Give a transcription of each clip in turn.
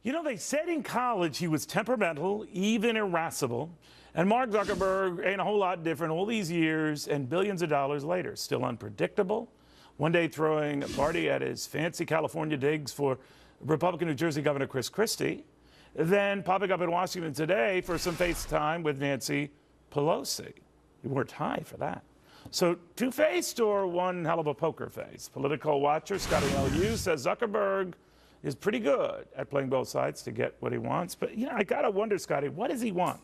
You know, they said in college he was temperamental, even irascible. And Mark Zuckerberg ain't a whole lot different all these years and billions of dollars later. Still unpredictable. One day throwing a party at his fancy California digs for Republican New Jersey Governor Chris Christie. Then popping up in Washington today for some FaceTime with Nancy Pelosi. He worked high for that. So two-faced or one hell of a poker face? Political watcher Scottie Hughes says Zuckerberg is pretty good at playing both sides to get what he wants. But, you know, I got to wonder, Scottie, what does he want?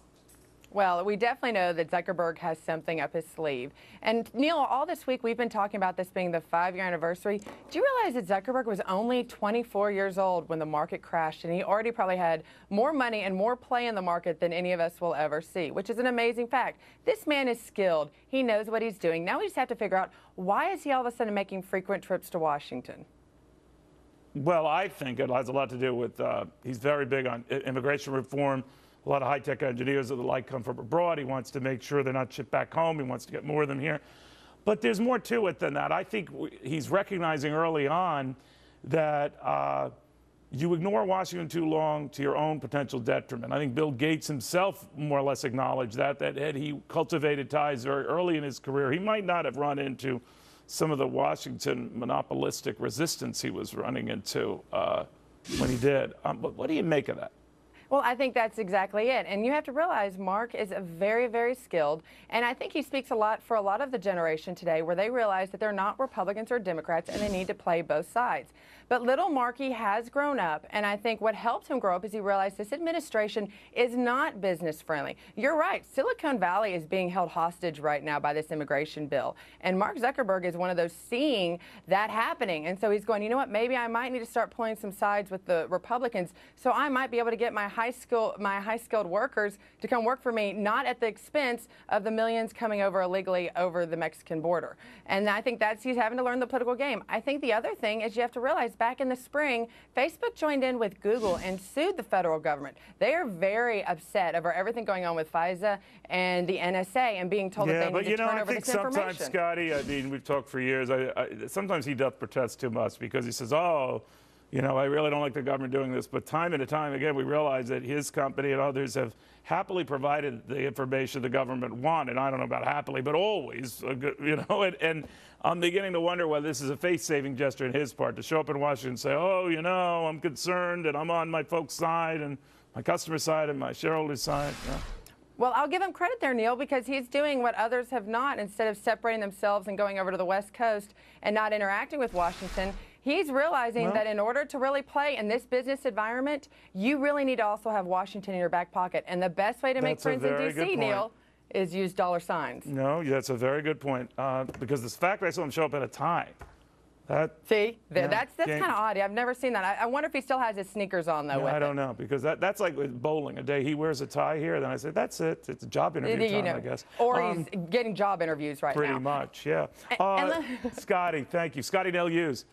Well, we definitely know that Zuckerberg has something up his sleeve. And, Neil, all this week we've been talking about this being the 5-year anniversary. Do you realize that Zuckerberg was only 24 years old when the market crashed, and he already probably had more money and more play in the market than any of us will ever see, which is an amazing fact. This man is skilled. He knows what he's doing. Now we just have to figure out, why is he all of a sudden making frequent trips to Washington? Well, I think it has a lot to do with he's very big on immigration reform. A lot of high-tech engineers of the like come from abroad. He wants to make sure they're not shipped back home. He wants to get more of them here. But there's more to it than that. I think he's recognizing early on that you ignore Washington too long to your own potential detriment. I think Bill Gates himself more or less acknowledged that had he cultivated ties very early in his career, he might not have run into some of the Washington monopolistic resistance he was running into when he did. But what do you make of that? Well, I think that's exactly it. And you have to realize Mark is very, very skilled. And I think he speaks a lot for a lot of the generation today where they realize that they're not Republicans or Democrats and they need to play both sides. But little Marky has grown up, and I think what helped him grow up is he realized this administration is not business friendly. You're right. Silicon Valley is being held hostage right now by this immigration bill. And Mark Zuckerberg is one of those seeing that happening. And so he's going, you know what, maybe I might need to start pulling some sides with the Republicans so I might be able to get my high-skilled workers to come work for me, not at the expense of the millions coming over illegally over the Mexican border. And I think he's having to learn the political game. I think the other thing is you have to realize back in the spring, Facebook joined in with Google and sued the federal government. They are very upset over everything going on with FISA and the NSA and being told that they need to turn over this information. Yeah, but sometimes, Scottie, I mean, we've talked for years, sometimes he doth protest too much because he says, oh, you know, I really don't like the government doing this. But time and time again, we realize that his company and others have happily provided the information the government wanted. I don't know about happily, but always, you know, and I'm beginning to wonder whether this is a face-saving gesture on his part to show up in Washington and say, oh, you know, I'm concerned and I'm on my folks' side and my customer side and my shareholders' side. Yeah. Well, I'll give him credit there, Neil, because he's doing what others have not. Instead of separating themselves and going over to the West Coast and not interacting with Washington, he's realizing that in order to really play in this business environment, you really need to also have Washington in your back pocket. And the best way to make friends in D.C., Neil, is use dollar signs. No, that's a very good point. Because the fact that I saw him show up in a tie, See, that's kind of odd. I've never seen that. I wonder if he still has his sneakers on, though. I don't know, because that's like with bowling. A day he wears a tie here, then I say, that's it. It's a job interview time, I guess. Or he's getting job interviews right now. Pretty much, yeah. Scottie, thank you. Scottie Hughes.